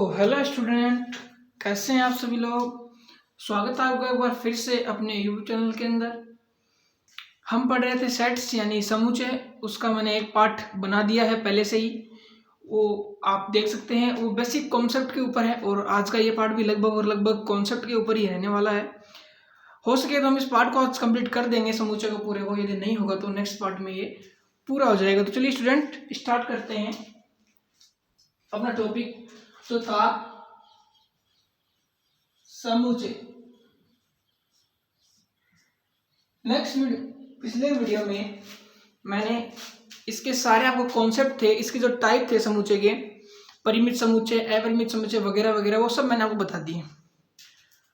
Hello student, कैसे हैं आप सभी लोग। स्वागत है आपका एक बार फिर से अपने यूट्यूब चैनल के अंदर। हम पढ़ रहे थे सेट्स यानी समूचे। उसका मैंने एक पार्ट बना दिया है पहले से ही, वो आप देख सकते हैं। वो बेसिक कॉन्सेप्ट के ऊपर है और आज का ये पार्ट भी लगभग कॉन्सेप्ट के ऊपर ही रहने वाला है। हो सके तो हम इस पार्ट को आज कंप्लीट कर देंगे समूचे को पूरे को, यदि नहीं होगा तो नेक्स्ट पार्ट में ये पूरा हो जाएगा। तो चलिए स्टूडेंट स्टार्ट करते हैं अपना टॉपिक जो था समूचे। पिछले वीडियो में मैंने इसके सारे आपको कॉन्सेप्ट थे, इसके जो टाइप थे समूचे के, परिमित समूचे, अपरिमित समूचे वगैरह वगैरह, वो सब मैंने आपको बता दिए।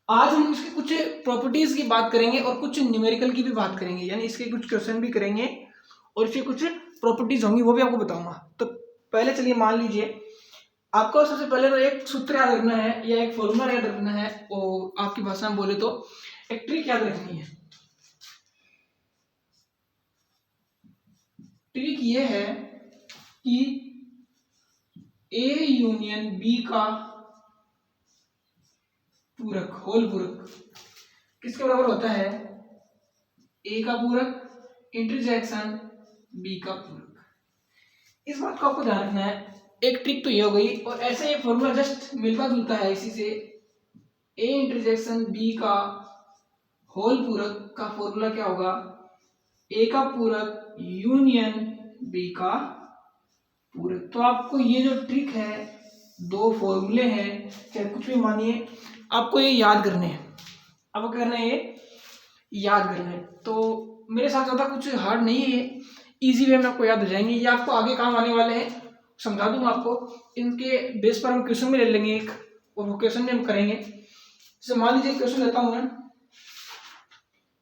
आज हम इसके कुछ प्रॉपर्टीज की बात करेंगे और कुछ न्यूमेरिकल की भी बात करेंगे, यानी इसके कुछ क्वेश्चन भी करेंगे और इसके कुछ प्रॉपर्टीज होंगी वो भी आपको बताऊंगा। तो पहले चलिए मान लीजिए आपको सबसे पहले तो एक सूत्र याद रखना है या एक फॉर्मूला याद रखना है, और आपकी भाषा में बोले तो एक ट्रिक याद रखनी है। ट्रिक ये है कि ए यूनियन बी का पूरक, होल पूरक किसके बराबर होता है? ए का पूरक इंटरसेक्शन बी का पूरक। इस बात को आपको ध्यान रखना है। एक ट्रिक तो ये हो गई, और ऐसे ये फॉर्मूला जस्ट मिलता जुलता है इसी से। ए इंटरसेक्शन बी का होल पूरक का फॉर्मूला क्या होगा? ए का पूरक यूनियन बी का पूरक। तो आपको ये जो ट्रिक है, दो फॉर्मूले हैं, चाहे कुछ भी मानिए, आपको ये याद करने हैं। आपको करना है ये याद करना है। तो मेरे साथ ज़्यादा कुछ हार्ड नहीं है, इजी वे में आपको याद हो जाएंगे। ये आपको आगे काम आने वाले हैं, समझा दूंगा आपको। इनके बेस पर हम क्वेश्चन भी ले लेंगे एक, और वो क्वेश्चन भी हम करेंगे। जैसे मान लीजिए क्वेश्चन लेता हूं मैं।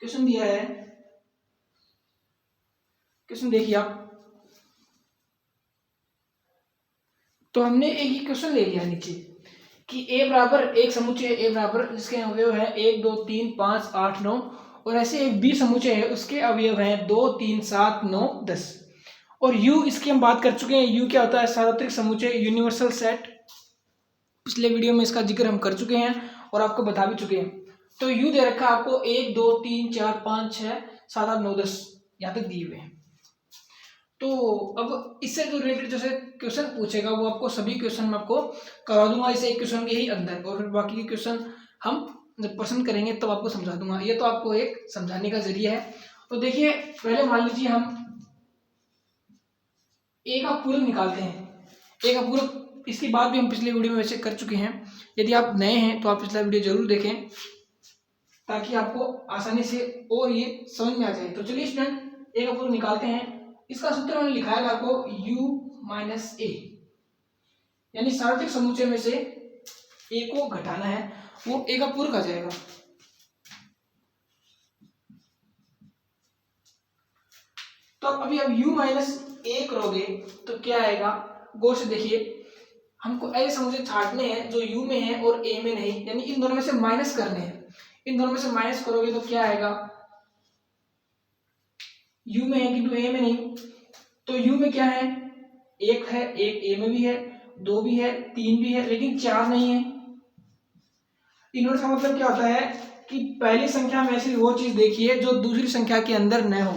क्वेश्चन दिया है, क्वेश्चन देखिए आप। तो हमने एक ही क्वेश्चन ले लिया नीचे कि ए बराबर एक समुच्चय ए बराबर जिसके अवयव है 1 2 3 5 8 9, और ऐसे एक बी समुच्चय है उसके अवयव हैं 2 3 7 9 10। और यू, इसकी हम बात कर चुके हैं। यू क्या होता है? सार्वत्रिक समुच्चय, यूनिवर्सल सेट। पिछले वीडियो में इसका जिक्र हम कर चुके हैं और आपको बता भी चुके हैं। तो यू दे रखा है आपको 1 2 3 4 5 6 7 8 9 10, यहाँ तक दिए हुए हैं। तो अब इससे जो रिलेटेड जैसे क्वेश्चन पूछेगा वो आपको सभी क्वेश्चन में आपको करवा दूंगा इसे एक क्वेश्चन के ही अंदर, और फिर बाकी के क्वेश्चन हम जब पसंद करेंगे तब आपको समझा दूंगा। ये तो आपको एक समझाने का जरिया है। तो देखिए पहले मान लीजिए हम ए का पूरक निकालते हैं। ए का पूरक, इसकी बात भी हम पिछले वीडियो में वैसे कर चुके हैं। यदि आप नए हैं तो आप पिछला वीडियो जरूर देखें ताकि आपको आसानी से और ये समझ में आ जाए। तो चलिए स्टूडेंट ए का पूरक निकालते हैं। इसका सूत्र मैंने लिखा है आपको u माइनस ए, यानी सार्वत्रिक समुच्चय में से ए को घटाना है, वो ए का पूरक आ जाएगा। तो अभी अब u माइनस ए करोगे तो क्या आएगा? गौर से देखिए, हमको ऐसे समुच्चय छांटने हैं जो u में है और a में नहीं, यानी इन दोनों में से माइनस करने हैं। इन दोनों में से माइनस करोगे तो क्या आएगा? u में है किंतु a में नहीं। तो u में क्या है? एक है, एक a में भी है, 2 भी है, 3 भी है, लेकिन 4 नहीं है। इनवर्स का मतलब क्या होता है कि पहली संख्या में ऐसी वो चीज देखिए जो दूसरी संख्या के अंदर न हो।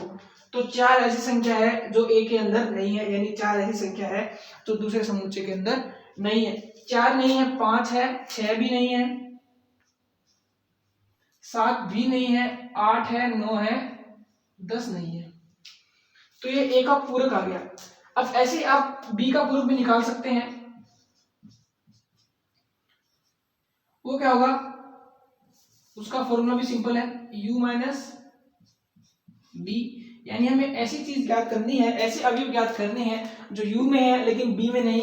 तो 4 ऐसी संख्या है जो a के अंदर नहीं है, यानी 4 ऐसी संख्या है जो दूसरे समुच्चय के अंदर नहीं है। 4 नहीं है, 5 है, 6 भी नहीं है, 7 भी नहीं है, 8 है, 9 है, 10 नहीं है। तो ये a का पूरक आ गया। अब ऐसे आप b का पूरक भी निकाल सकते हैं। वो क्या होगा? उसका फॉर्मूला भी सिंपल है, u माइनस बी। यानी हमें ऐसी चीज ज्ञात करनी है, ऐसे अवयव ज्ञात करने हैं जो u में है लेकिन b में नहीं।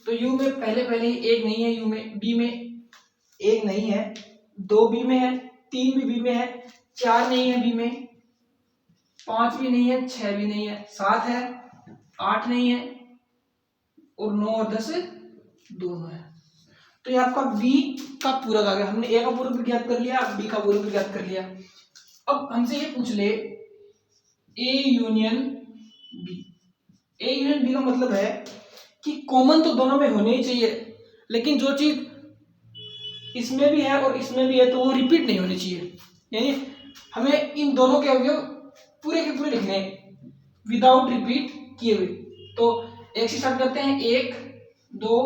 तो u में पहले ही एक नहीं है, u में, b में एक नहीं है, 2 b में है, 3 भी b में है, 4 नहीं है b में, 5 भी नहीं है, 6 भी नहीं है, 7 है, 8 नहीं है, और 9 और 10 दोनों है। तो ये आपका b का पूरक आ गया। हमने a का पूरक भी ज्ञात कर लिया, b का पूरक भी ज्ञात कर लिया। अब हमसे ये पूछ ले a union b। a union b का मतलब है कि कॉमन तो दोनों में होने ही चाहिए। लेकिन जो चीज इसमें भी है और इसमें भी है तो वो रिपीट नहीं होनी चाहिए, यानी हमें इन दोनों के अवयव पूरे के पूरे लिखने हैं विदाउट रिपीट किए हुए। तो एक से स्टार्ट करते हैं, 1 2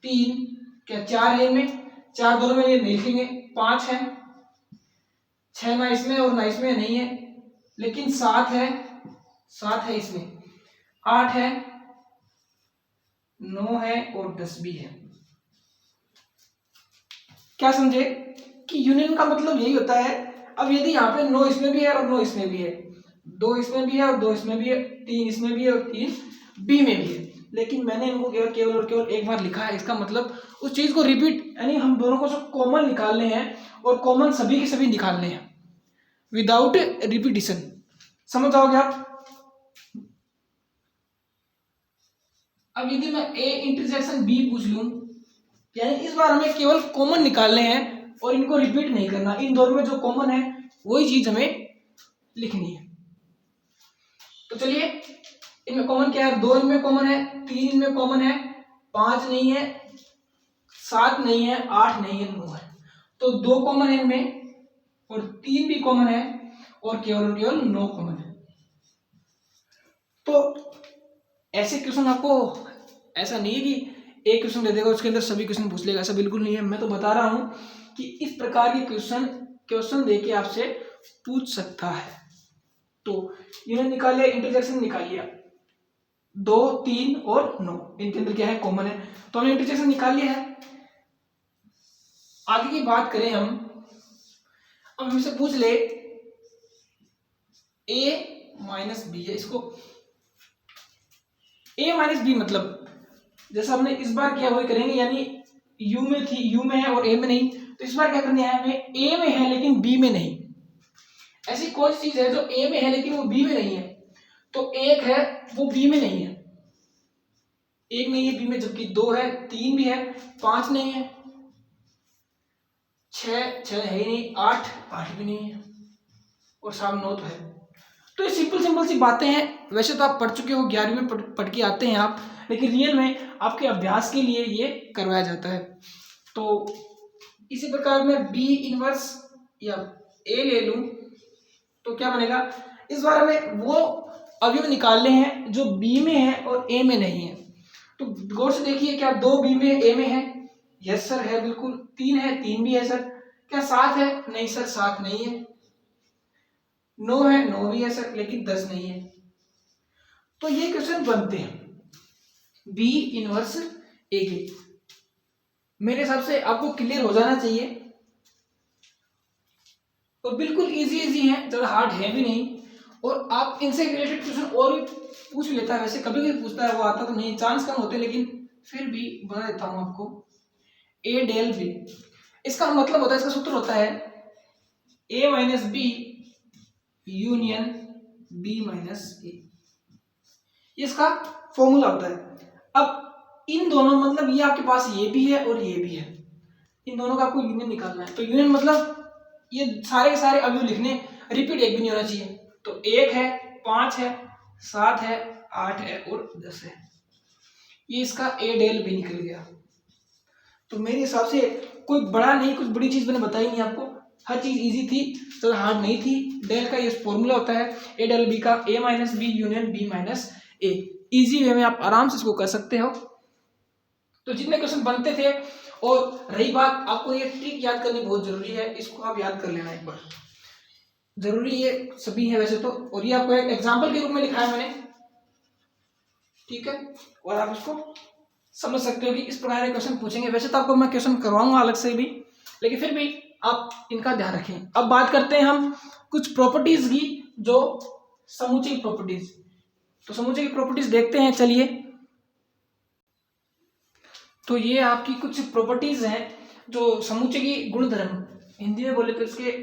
3, क्या 4 है इनमें, 4 दोनों में नहीं लिखेंगे, 5 है, 6 ना इसमें और ना इसमें नहीं है, लेकिन 7 है, 7 है इसमें, 8 है, 9 है और 10 भी है। क्या समझे कि यूनियन का मतलब यही होता है। अब यदि यहाँ पे 9 इसमें भी है और 9 इसमें भी है, 2 इसमें भी है और 2 इसमें भी है, 3 इसमें भी है और 3 बी में भी है, लेकिन मैंने इनको केवल और केवल एक बार लिखा है, इसका मतलब उस चीज को रिपीट, यानी हम दोनों को सब कॉमन निकालने हैं और कॉमन सभी के सभी निकालने हैं विदाउट रिपीटिशन। समझ जाओगे आप। अब यदि मैं ए इंटरसेक्शन बी पूछ लूं, यानी इस बार हमें केवल कॉमन निकालने हैं और इनको रिपीट नहीं करना, इन दोनों में जो कॉमन है वही चीज हमें लिखनी है। तो चलिए, इनमें कॉमन क्या है, 2 इनमें कॉमन है, 3 इनमें कॉमन है, 5 नहीं है, 7 नहीं है, 8 नहीं है, 9 है, तो 2 कॉमन है इनमें और 3 भी कॉमन है और केवल 9 कॉमन है। तो ऐसे क्वेश्चन आपको, ऐसा नहीं है कि एक क्वेश्चन दे देगा उसके अंदर सभी क्वेश्चन पूछ लेगा, ऐसा बिल्कुल नहीं है। मैं तो बता रहा हूं कि इस प्रकार के क्वेश्चन देके आपसे पूछ सकता है। तो यूनियन निकालिए, इंटरसेक्शन निकालिए, 2 3 और 9 इनके अंदर क्या है, कॉमन है, तो हमने इंटरसेक्शन निकाल लिया है। आगे की बात करें हम, अब हमसे पूछ ले a माइनस बी है, इसको a माइनस बी मतलब जैसा हमने इस बार किया वही करेंगे, यानी u में थी, u में है और a में नहीं, तो इस बार क्या करने आया हमें, a में है लेकिन b में नहीं। ऐसी कौन सी चीज है जो a में है लेकिन वो b में नहीं है, तो एक है वो b में नहीं है, एक नहीं है b में, जबकि 2 है, 3 भी है, 5 नहीं है, 6 है ही नहीं, 8 भी नहीं है और सामने 9 तो है। तो ये सिंपल सी बातें हैं, वैसे तो आप पढ़ चुके हो, 11वीं में पढ़ के आते हैं आप, लेकिन रियल में आपके अभ्यास के लिए ये करवाया जाता है। तो इसी प्रकार मैं बी इनवर्स या ए ले लूं तो क्या बनेगा, इस बार हमें वो अवयव निकालने हैं जो बी में है और ए में नहीं है। तो गौर से देखिए, क्या 2 बी में ए में है, यस सर है बिल्कुल, 3 है, 3 भी है सर, क्या 7 है, नहीं सर 7 नहीं है, 9 है, 9 भी है सर, लेकिन 10 नहीं है। तो ये क्वेश्चन बनते हैं बी इनवर्स ए के। मेरे हिसाब से आपको क्लियर हो जाना चाहिए और बिल्कुल इजी है, ज्यादा हार्ड है भी नहीं, और आप इनसे रिलेटेड क्वेश्चन और भी पूछ लेता है, वैसे कभी कभी पूछता है, वो आता तो नहीं, चांस कम होते, लेकिन फिर भी बता देता हूं आपको। ए डेल बी, इसका मतलब होता है, इसका सूत्र होता है A minus B union B minus A, इसका फॉर्मूला होता है। अब इन दोनों, मतलब ये आपके पास ये भी है और ये भी है, इन दोनों का आपको यूनियन निकालना है। तो यूनियन मतलब ये सारे के सारे अवयव लिखने, रिपीट एक भी नहीं होना चाहिए। तो 1 है, 5 है, 7 है, 8 है और 10 है, ये इसका ए डेल बी निकल गया। तो मेरे हिसाब से कोई बड़ा नहीं, कुछ बड़ी चीज मैंने बताई नहीं आपको, हर चीज इजी थी, तो हार्ड नहीं थी। डेल का ये फॉर्मूला होता है ए डेल बी का, A minus B union B minus A, easy way में आप आराम से इसको कर सकते हो। तो जितने क्वेश्चन बनते थे, और रही बात, आपको ये ट्रिक याद करनी बहुत जरूरी है, इसको आप याद कर लेना एक बार, जरूरी ये सभी है वैसे तो, और ये आपको एक एग्जाम्पल के रूप में लिखा है मैंने, ठीक है, और आप इसको समझ सकते हो कि इस प्रकार के क्वेश्चन पूछेंगे। वैसे तो आपको मैं क्वेश्चन करवाऊंगा अलग से भी, लेकिन फिर भी आप इनका ध्यान रखें। अब बात करते हैं हम कुछ प्रॉपर्टीज की, जो समुच्चय प्रॉपर्टीज। तो समुच्चय की प्रॉपर्टीज देखते हैं, चलिए। तो ये आपकी कुछ प्रॉपर्टीज हैं जो समुच्चय की गुणधर्म, हिंदी में बोले तो इसके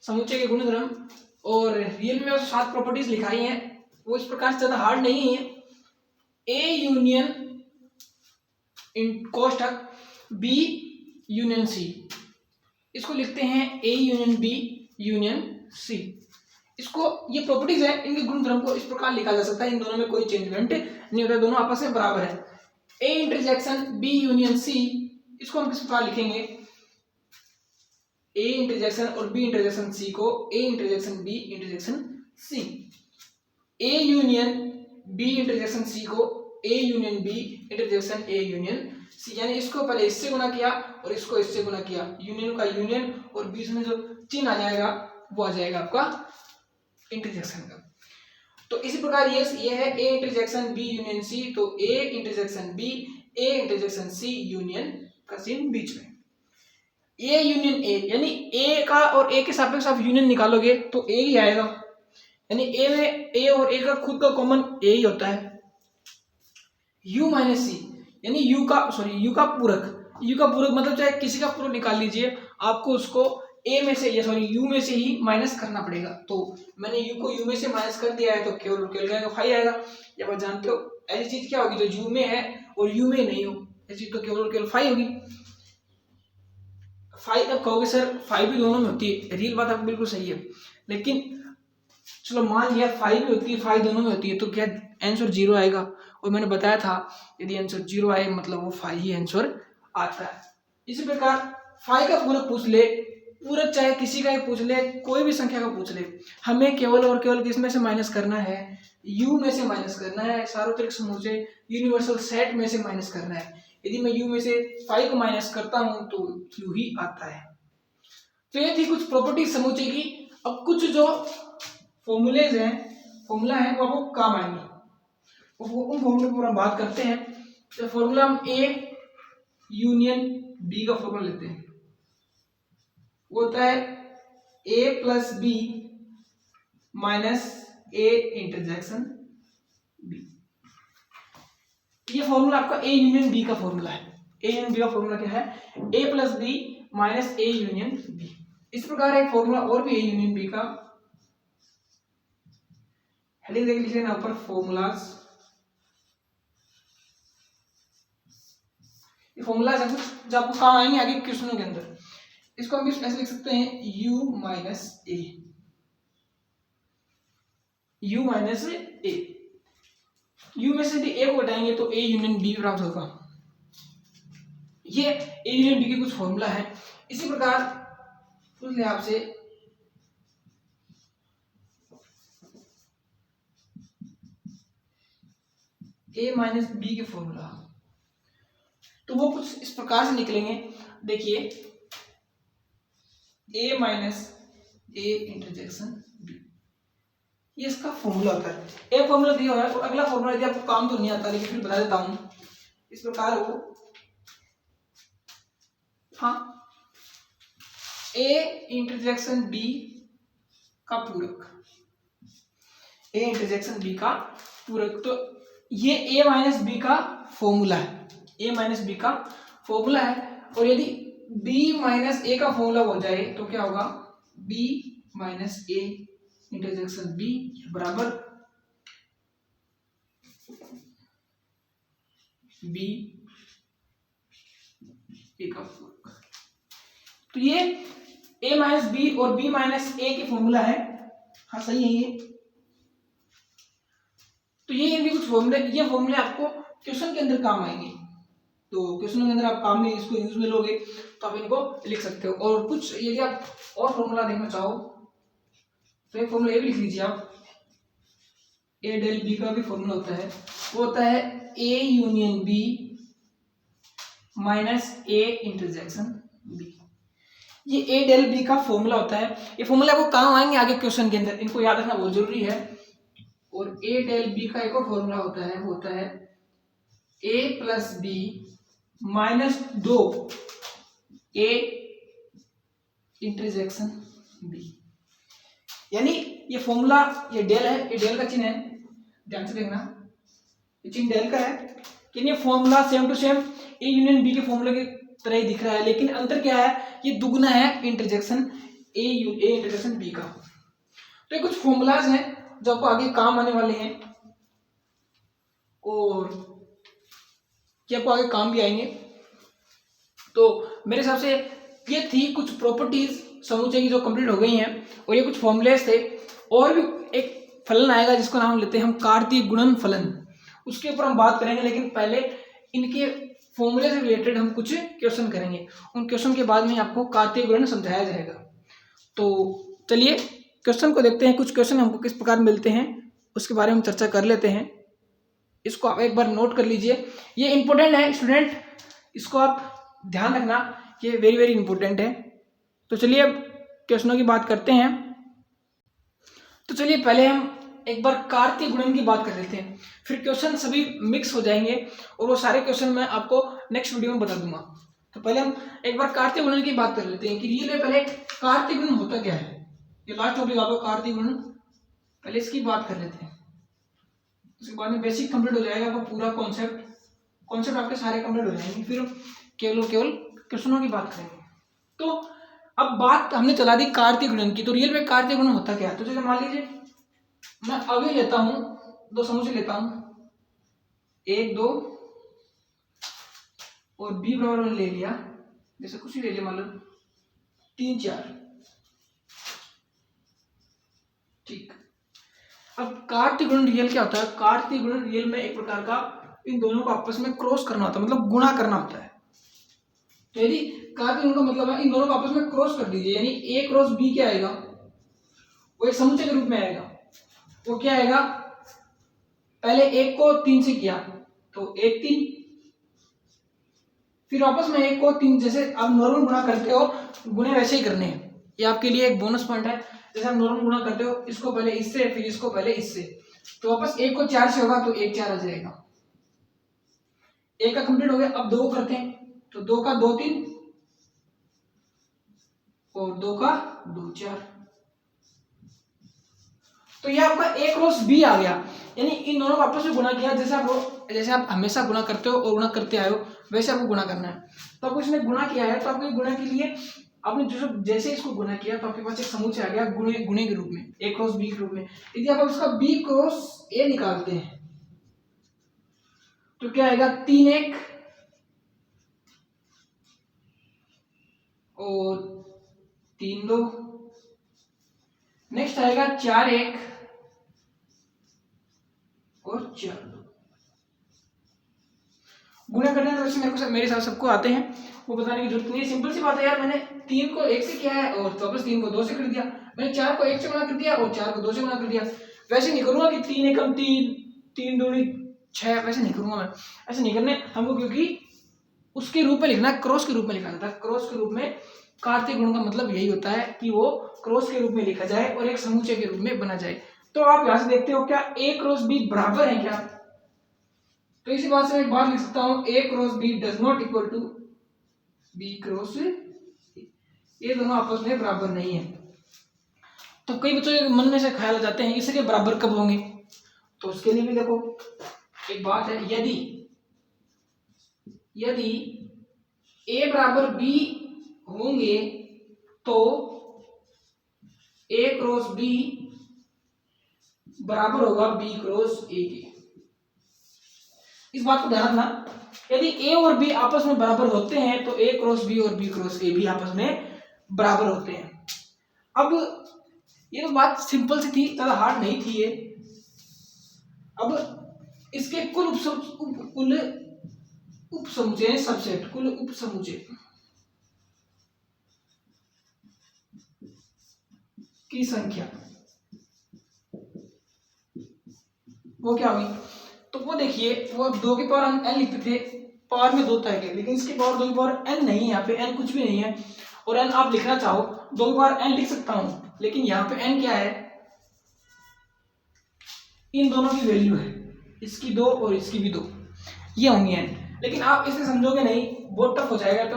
समुच्चय के गुणधर्म, और रियल में 7 प्रॉपर्टीज लिखाई हैं, वो इस प्रकार से ज्यादा हार्ड नहीं है। ए यूनियन इन कोष्ठक बी यूनियन सी, इसको लिखते हैं A union B union C. इसको, ये प्रॉपर्टीज है, इनके गुणधर्म को इस प्रकार लिखा जा सकता है, इन दोनों में कोई चेंजमेंट नहीं होता, दोनों आपस में बराबर है। A intersection B union C, इसको हम किस प्रकार लिखेंगे, ए इंटरजेक्शन और बी इंटरजेक्शन सी को A intersection B intersection C, A union B intersection C को A union B intersection A union C, यानी इसको पहले इससे गुना किया और इसको इससे गुना किया, यूनियन का यूनियन और बीच में जो चिन्ह आ जाएगा वो आ जाएगा आपका इंटरजेक्शन का। तो इसी प्रकार ये है ए इंटरजेक्शन बी यूनियन सी, तो ए इंटरजेक्शन बी ए इंटरजेक्शन सी यूनियन का चिन्ह बीच में, ए यूनियन ए, यानी ए का और ए के सापेक्ष आप यूनियन निकालोगे तो ए ही आएगा, यानी ए में ए और ए का खुद का कॉमन ए ही होता है। यू माइनस सी, यानी यू का पूरक, यू का पूरक मतलब चाहे किसी का पूरक निकाल लीजिए, आपको उसको ए में से यू में से ही माइनस करना पड़ेगा। तो मैंने यू को यू में से माइनस कर दिया है तो केवल आएगा 5 आएगा। जब आप जानते हो ऐसी चीज क्या होगी जो यू में है और यू में नहीं हो, ऐसी तो केवल 5 होगी। 5 अब कहोगे सर 5 भी दोनों में होती है, रियल बात आपको बिल्कुल सही है, लेकिन चलो मान लिया 5 भी होती है 5 दोनों में होती है, तो क्या आंसर 0 आएगा। और मैंने बताया था यदि आंसर 0 आए मतलब वो 5 ही आंसर आता है। इसी प्रकार 5 का पूरक पूछ ले, पूरक चाहे किसी का ही पूछ ले, कोई भी संख्या का पूछ ले, हमें केवल और केवल किस में से माइनस करना है, u में से माइनस करना है, सार्वत्रिक समूह से यूनिवर्सल सेट में से माइनस करना है। यदि मैं u में से 5 को माइनस करता हूं तो q ही आता है। तो ये थी कुछ प्रॉपर्टी समुच्चय की। अब कुछ जो फॉर्मूलेज हैं, फॉर्मूला है वो आपको काम आएंगे, उन फॉर्मूले पर हम बात करते हैं। तो फॉर्मूला हम a यूनियन b का फॉर्मूला लेते हैं, वो होता है a plus B minus A intersection b। ये फॉर्मूला आपका a यूनियन b का फॉर्मूला है। a यूनियन b का फॉर्मूला क्या है, a plus B minus A union b। इस प्रकार एक फॉर्मूला और भी a यूनियन b का, हेडिंग देख लीजिए ना ऊपर, फॉर्मूलाज। ये फॉर्मूलाज है कुछ जो आपको काम आएंगे आगे क्वेश्चनों के अंदर। इसको हम ऐसे लिख सकते हैं u माइनस ए, u माइनस ए, u में से यदि a को हटाएंगे तो a यूनियन b प्राप्त होगा। ये a यूनियन b के कुछ फॉर्मूला है। इसी प्रकार पूछ ले आपसे a माइनस बी के फॉर्मूला, तो वो कुछ इस प्रकार से निकलेंगे। देखिए a minus A intersection b, ये इसका फॉर्मूला होता है। एक फॉर्मूला दिया हुआ है और अगला फॉर्मूला यदि आपको काम तो नहीं आता लेकिन फिर बता देता हूं। इस प्रकार वो a इंटरजेक्शन b का पूरक, a इंटरजेक्शन b का पूरक, तो ये a माइनस बी का फॉर्मूला है, a माइनस बी का फॉर्मूला है। और यदि b माइनस ए का फॉर्मूला हो जाए तो क्या होगा, b minus A intersection b बराबर b ए का पूरक। तो ये a माइनस बी और b माइनस ए के फॉर्मूला है। हाँ सही है ये। तो ये इनके कुछ फॉर्मूले, ये फॉर्मूले आपको क्वेश्चन के अंदर काम आएंगे। तो क्वेश्चन के अंदर आप काम में इसको यूज में लोगे तो आप इनको लिख सकते हो। और कुछ यदि आप और फॉर्मूला देखना चाहो तो एक फॉर्मूला ये भी लिख लीजिए आप, ए डेल बी का भी फॉर्मूला होता है, वो होता है A union B minus A intersection B. ये ए डेल बी का फॉर्मूला होता है। ये फॉर्मूला आपको काम आएंगे आगे क्वेश्चन के अंदर, इनको याद रखना बहुत जरूरी है। और ए डेल बी का एक और फॉर्मूला होता है, वो होता है ए प्लस बी माइनस 2 ए इंटरजेक्शन बी। यानी ये फॉर्मूला, ये डेल है, ये डेल का चिन्ह है, ध्यान से देखना, ये चिन्ह डेल का है। कि ये formula same to same A union B के फॉर्मूले की तरह ही दिख रहा है, लेकिन अंतर क्या है, ये दुगना है इंटरजेक्शन ए इंटरजेक्शन बी का। तो ये कुछ फॉर्मूलाज हैं जो आपको आगे काम आने वाले हैं और ये आपको आगे काम भी आएंगे। तो मेरे हिसाब से ये थी कुछ प्रॉपर्टीज समुच्चय की जो कंप्लीट हो गई हैं, और ये कुछ फॉर्मूलेस थे। और भी एक फलन आएगा जिसको नाम लेते हैं हम कार्तीय गुणन फलन, उसके ऊपर हम बात करेंगे। लेकिन पहले इनके फॉर्मूले से रिलेटेड हम कुछ क्वेश्चन करेंगे। उन क्वेश्चन के बाद में आपको कार्तीय गुणन समझाया जाएगा। तो चलिए क्वेश्चन को देखते हैं। कुछ क्वेश्चन हमको किस प्रकार मिलते हैं उसके बारे में चर्चा कर लेते हैं। इसको आप एक बार नोट कर लीजिए, ये इंपॉर्टेंट है स्टूडेंट, इसको आप ध्यान रखना, ये वेरी वेरी इंपॉर्टेंट है। तो चलिए अब क्वेश्चनों की बात करते हैं। तो चलिए पहले हम एक बार कार्तीय गुणन की बात कर लेते हैं, फिर क्वेश्चन सभी मिक्स हो जाएंगे और वो सारे क्वेश्चन मैं आपको नेक्स्ट वीडियो में बता दूंगा। तो पहले हम एक बार कार्तीय गुणन की बात कर लेते हैं कि रियल में पहले कार्तीय गुणन होता क्या है। ये लास्ट टॉपिक आपको कार्तीय गुणन, पहले इसकी बात कर लेते हैं, उसके बाद में बेसिक कंप्लीट हो जाएगा, आपको पूरा कॉन्सेप्ट आपके सारे कंप्लीट हो जाएंगे, फिर केवल क्वेश्चनों की बात करेंगे। तो अब बात हमने चला दी कार्तीय गुणन की, तो रियल में कार्तीय गुणन होता क्या है। तो जैसे मान लीजिए मैं अभी लेता हूं, दो समूचे लेता हूं, 1 2 और b बराबर मैंने ले लिया, जैसे कुछ ही ले लिया, मान लो 3 4, ठीक। अब कार्तीय गुणन रियल क्या होता है। कार्तीय गुणन रियल में एक प्रकार का इन दोनों को आपस में क्रॉस करना होता है, मतलब गुणा करना होता है। तो यदि कार्तीय गुणन का मतलब है इन दोनों को आपस में क्रॉस कर दीजिए, यानी a क्रॉस b क्या आएगा, वो एक समुच्चय के रूप में आएगा। वो क्या आएगा, पहले 1 को 3 से किया तो 1 3, फिर वापस में 1 को 3, जैसे आप नॉर्मल गुणा करते हो गुणे वैसे ही करने हैं। ये आपके लिए एक बोनस पॉइंट है, जैसे आप नॉर्मल गुणा करते हो इसको पहले इससे फिर इसको पहले इससे, तो वापस 1 को 4 से होगा तो 1 4 आ जाएगा। 1 का कंप्लीट हो गया। अब 2 करते हैं, तो 2 का 2 3 और 2 का 2 4, तो ये आपका a क्रॉस b आ गया, यानी इन दोनों को आपस में गुणा किया। जैसे आप हमेशा गुणा करते हो और गुणा करते आए हो वैसे आपको गुणा करना है। तो आपको इसने गुणा किया है, तो आपको गुणा के लिए आपने जैसे इसको गुणा किया तो आपके पास एक समुच्चय आ गया गुणे के रूप में, a क्रॉस b के रूप में। यदि आप उसका b क्रॉस a निकालते हैं तो क्या आएगा, 3 1 और 3 2, नेक्स्ट आएगा 4 1 और 4 2। गुणा करने तो वैसे मेरे साथ सबको आते हैं, वो बताने की जरूरत नहीं है, सिंपल सी बात है यार। मैंने 3 को 1 से किया है और वापस 3 को 2 से कर दिया, मैंने 4 को 1 से गुणा कर दिया और 4 को 2 से गुणा कर दिया। वैसे नहीं करूंगा कि 3 एकम 3 3 दूनी 6, वैसे नहीं करूंगा मैं, ऐसे नहीं करने हमको, क्योंकि उसके रूप में लिखना, क्रॉस के रूप में लिखा जाता है। क्रॉस के रूप में कार्तीय गुणन का मतलब यही होता है कि वो क्रॉस के रूप में लिखा जाए और एक समुच्चय के रूप में बना जाए। तो आप यहां से देखते हो क्या a क्रॉस b बराबर है क्या, तो इसी बात से मैं एक बात लिख सकता हूं, a cross b does not equal to b cross a, ये दोनों आपस में बराबर नहीं है। तो कई बच्चों के मन में से ख्याल आ जाते हैं इसके बराबर कब होंगे, तो उसके लिए भी देखो एक बात है, यदि a बराबर b होंगे तो a क्रॉस b बराबर होगा b क्रॉस a के। इस बात को ध्यान रखना, यदि a और b आपस में बराबर होते हैं तो a क्रॉस b और b क्रॉस a भी आपस में बराबर होते हैं। अब ये तो बात सिंपल सी थी, ज्यादा हार्ड नहीं थी ये। अब इसके कुल उपसमुच्चय सबसेट, कुल उपसमुच्चय की संख्या वो क्या हुई, तो वो देखिए, वो 2 की पावर n लिखते थे, पावर में 2 तरह के, लेकिन इसकी पावर 2 की पावर n नहीं है, यहाँ पे n कुछ भी नहीं है। और n आप लिखना चाहो 2 की पावर n लिख सकता हूं, लेकिन यहाँ पे n क्या है, इन दोनों की वैल्यू है, इसकी 2 और इसकी भी 2, ये होंगी n। लेकिन आप इसे समझोगे नहीं, बहुत टफ हो जाएगा, तो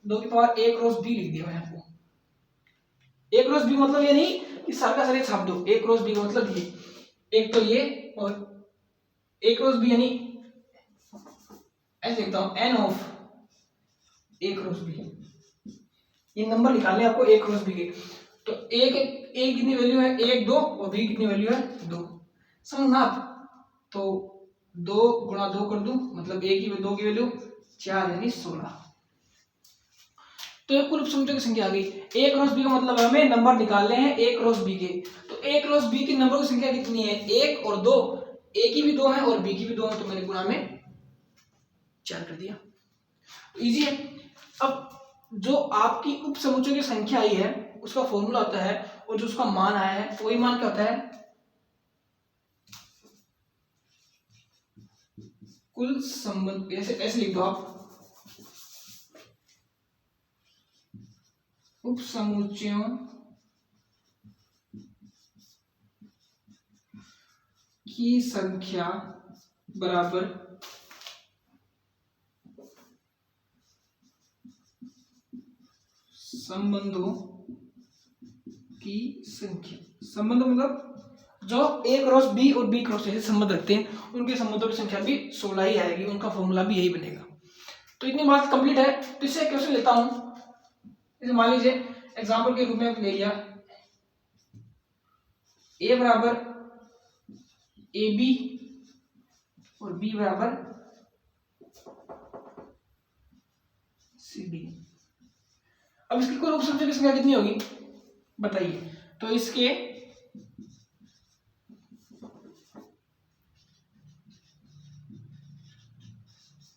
2 की पावर a क्रॉस b लिख दिया मैंने आपको। a क्रॉस b मतलब ये नहीं कि सर का सर छाप दो, a क्रॉस b का मतलब ये, एक तो ये और a क्रॉस b, यानी ऐसे लिखता हूं n of a cross b। ये नंबर निकालने आपको a क्रॉस b के, तो a कितनी वैल्यू है 1 2 और b कितनी वैल्यू है 2, समझना आप। तो 2 गुणा 2 कर दूं, मतलब a की 2 की वैल्यू 4 यानी 16। तो ये कुल उपसमुच्चय की संख्या आ गई। a क्रॉस b का मतलब हमें नंबर निकालने हैं a क्रॉस b के, तो a क्रॉस b के नंबर की संख्या कितनी है 1 और 2, a की भी 2 है और b की भी 2 है, तो मैंने गुणा में 4 कर दिया, इजी है। अब जो आपकी उप समुच्चयों की संख्या आई है उसका फॉर्मूला होता है, और जो उसका मान आया है वही मान क्या होता है, कुल संबंध। ऐसे ऐसे लिख दो आप, उप समुच्चयों की संख्या बराबर संबंधों की संख्या। संबंध मतलब जो A क्रॉस B और B क्रॉस A संबंध रखते हैं उनके संबंधों की संख्या भी 16 ही आएगी, उनका फॉर्मूला भी यही बनेगा। तो इतनी बात कंप्लीट है। तो इससे क्वेश्चन लेता हूं, जैसे मान लीजिए एग्जांपल के रूप में ले लिया A बराबर AB और B बराबर CD। अब इसकी कुल उपसमुच्चय की संख्या कितनी होगी बताइए। तो इसके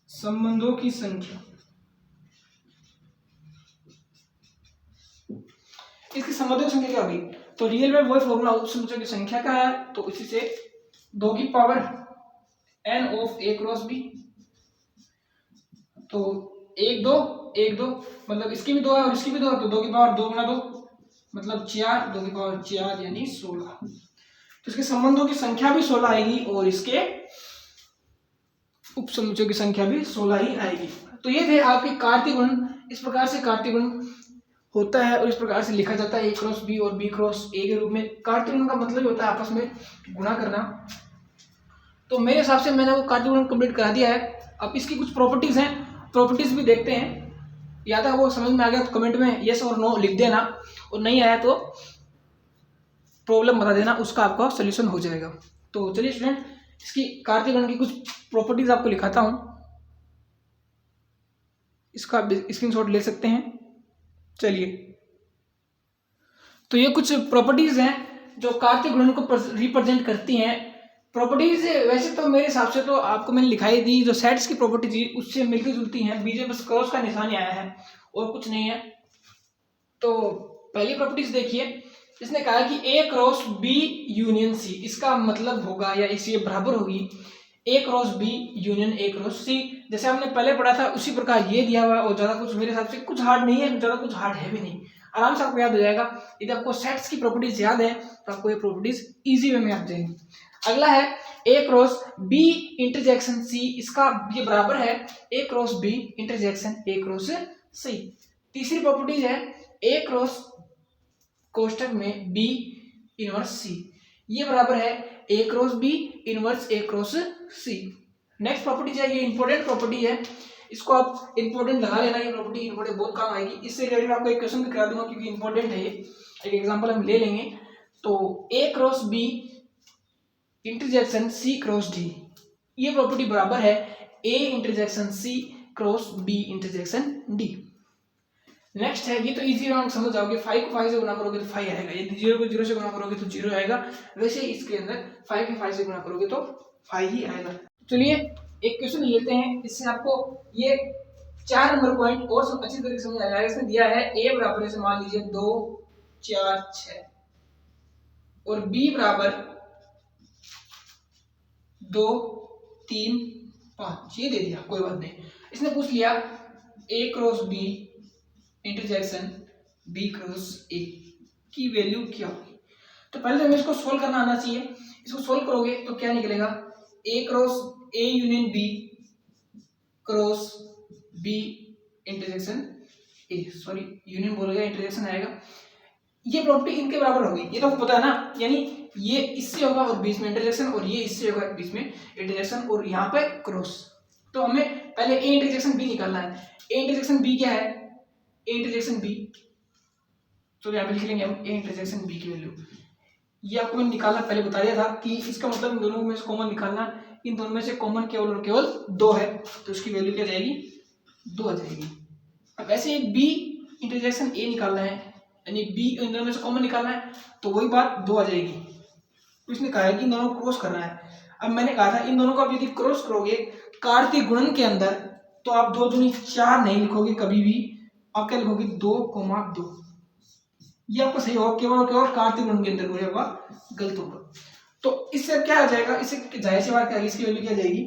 संबंधों की संख्या, इसकी संबंधों की संख्या क्या होगी, तो रियल में वही फॉर्मूला उपसमुच्चय की संख्या का है, तो इसी से 2 की power n of A cross B, तो 1 2 1 2 मतलब इसकी भी 2 है और इसकी भी 2 है, तो 2 की पावर 2 गुना 2 मतलब 4, 2 की पावर 4 यानी 16। तो इसके संबंधों की संख्या भी 16 आएगी और इसके उपसमुच्चयों की संख्या भी 16 ही आएगी। तो ये थे आपके कार्तीय गुणन। इस प्रकार से कार्तीय गुणन होता है और इस प्रकार से लिखा जाता है A क्रॉस B और B क्रॉस A के रूप में। कार्तीय गुणन का मतलब ही होता है आपस में गुणा करना। तो मेरे हिसाब से मैंने वो कार्तीय गुणन कंप्लीट करा दिया है। अब इसकी कुछ प्रॉपर्टीज हैं, प्रॉपर्टीज भी देखते हैं। या तो वो समझ में आ गया तो कमेंट में यस और नो लिख देना, और नहीं आया तो प्रॉब्लम बता देना, उसका आपका सोल्यूशन हो जाएगा। तो चलिए स्टूडेंट, इसकी कार्तीय गुणन की कुछ प्रॉपर्टीज आपको लिखाता हूं, इसका स्क्रीनशॉट ले सकते हैं। चलिए, तो ये कुछ प्रॉपर्टीज हैं जो कार्तीय गुणन को रिप्रेजेंट करती हैं। प्रॉपर्टीज वैसे तो मेरे हिसाब से तो आपको मैंने लिखाई दी, जो सेट्स की प्रॉपर्टी थी उससे मिलती जुलती हैं, बीच में बस क्रॉस का निशान आया है और कुछ नहीं है। तो पहली प्रॉपर्टीज देखिए, इसने कहा कि A cross B union C, इसका मतलब होगा या इसी बराबर होगी A cross B union A cross C। जैसे हमने पहले पढ़ा था उसी प्रकार ये दिया हुआ है, और ज्यादा कुछ मेरे हिसाब से कुछ हार्ड नहीं है, ज्यादा कुछ हार्ड है भी नहीं, आराम से आपको याद हो जाएगा। यदि आपको सेट्स की प्रॉपर्टीज याद है तो आपको ये प्रॉपर्टीज इजी वे में याद जाएंगी। अगला है A cross B interjection C, इसका ये बराबर है A cross B interjection A cross C। तीसरी प्रॉपर्टीज है A क्रॉस कोष्टक में B इनवर्स C, ये बराबर है A cross B inverse A cross C। Next property है, ये इंपॉर्टेंट प्रॉपर्टी है, इसको आप इंपॉर्टेंट लगा लेना, ये प्रॉपर्टी इंपॉर्टेंट बहुत काम आएगी। इससे रिलेटेड आपको एक क्वेश्चन भी करा दूंगा क्योंकि इंपॉर्टेंट है ये। एक एग्जांपल हम ले लेंगे, तो A cross B interjection C cross D, ये प्रॉपर्टी बराबर है A interjection C cross B interjection D। Next है, ये तो इजी राउंड समझ जाओगे, 5 को 5 से गुना करोगे तो 5 आएगा, यदि 0 को 0 से गुना करोगे तो 0 आएगा, वैसे इसके अंदर 5 को 5 से गुना करोगे तो 5 ही आएगा। चलिए एक क्वेश्चन लेते हैं, इससे आपको ये 4 नंबर पॉइंट और सब अच्छी तरीके से समझ आ जाएगा। इसमें दिया है A बराबर है, मान लीजिए 2 4 6 और B बराबर 2 3 5, ये दे दिया, कोई बात नहीं। इसने पूछ लिया A cross B interjection B cross A की वैल्यू क्या होगी। तो पहले तो हमें इसको सोल्व करना आना चाहिए। इसको सोल्व करोगे तो क्या निकलेगा, A cross A union B cross B interjection A, sorry union बोलेगा इंटरजेक्शन आएगा। ये प्रॉपर्टी इनके बराबर होगी, ये तो आपको पता है ना, यानी ये इससे होगा और बीच में इंटरजेक्शन, और ये इससे होगा बीच में इंटरजेक्शन, और यहाँ पे क्रॉस। तो हमें पहले A इंटरजेक्शन B निकालना है। A इंटरजेक्शन B क्या है, A इंटरजेक्शन B, तो यहाँ पे लिख लेंगे हम A इंटरजेक्शन B की वैल्यू। ये आपको मैंने निकालना पहले बता दिया था कि इसका मतलब इन दोनों में से कॉमन निकालना, इन दोनों में से कॉमन केवल और केवल 2 है, तो इसकी वैल्यू क्या जाएगी, 2 आ जाएगी। अब ऐसे B इंटरजेक्शन A निकालना है, यानी B इन दोनों में से कॉमन निकालना है, तो वही बात 2 आ जाएगी। तो इसने कहा है कि इन दोनों को क्रॉस करना है। अब मैंने कहा था इन दोनों को आप यदि क्रॉस करोगे कार्तीय गुणन के अंदर, तो आप 2 दूनी 4 नहीं लिखोगे कभी भी, आप क्या लिखोगे 2,2। ये आपका सही होगा, केवल कार्तिक वर्ण के अंदर होगा, गलत होगा। तो इससे क्या आ जाएगा, इससे जाहिर सी बात क्या है, इसकी वैल्यू क्या जाएगी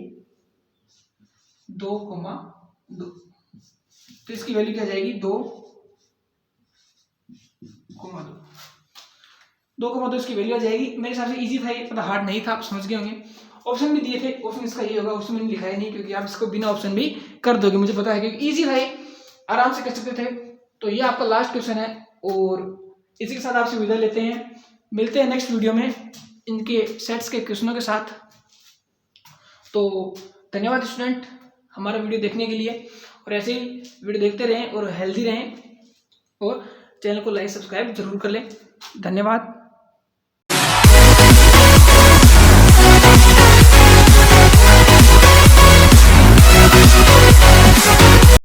2,2। तो इसकी वैल्यू क्या जाएगी 2,2 इसकी वैल्यू आ जाएगी। मेरे हिसाब से इजी था ये, पता हार्ड नहीं था, आप समझ गए होंगे। ऑप्शन भी दिए थे, ऑप्शन इसका ये होगा, ऑप्शन मैंने लिखा ही नहीं क्योंकि आप इसको बिना ऑप्शन भी कर दोगे, मुझे पता है क्योंकि इजी था ये, आराम से कर सकते थे। तो ये आपका लास्ट क्वेश्चन है और इसी के साथ आपसे विदा लेते हैं। मिलते हैं नेक्स्ट वीडियो में इनके सेट्स के क्वेश्चनों के साथ। तो धन्यवाद स्टूडेंट हमारा वीडियो देखने के लिए, और ऐसे ही वीडियो देखते रहें और हेल्दी रहें, और चैनल को लाइक सब्सक्राइब जरूर कर लें। धन्यवाद।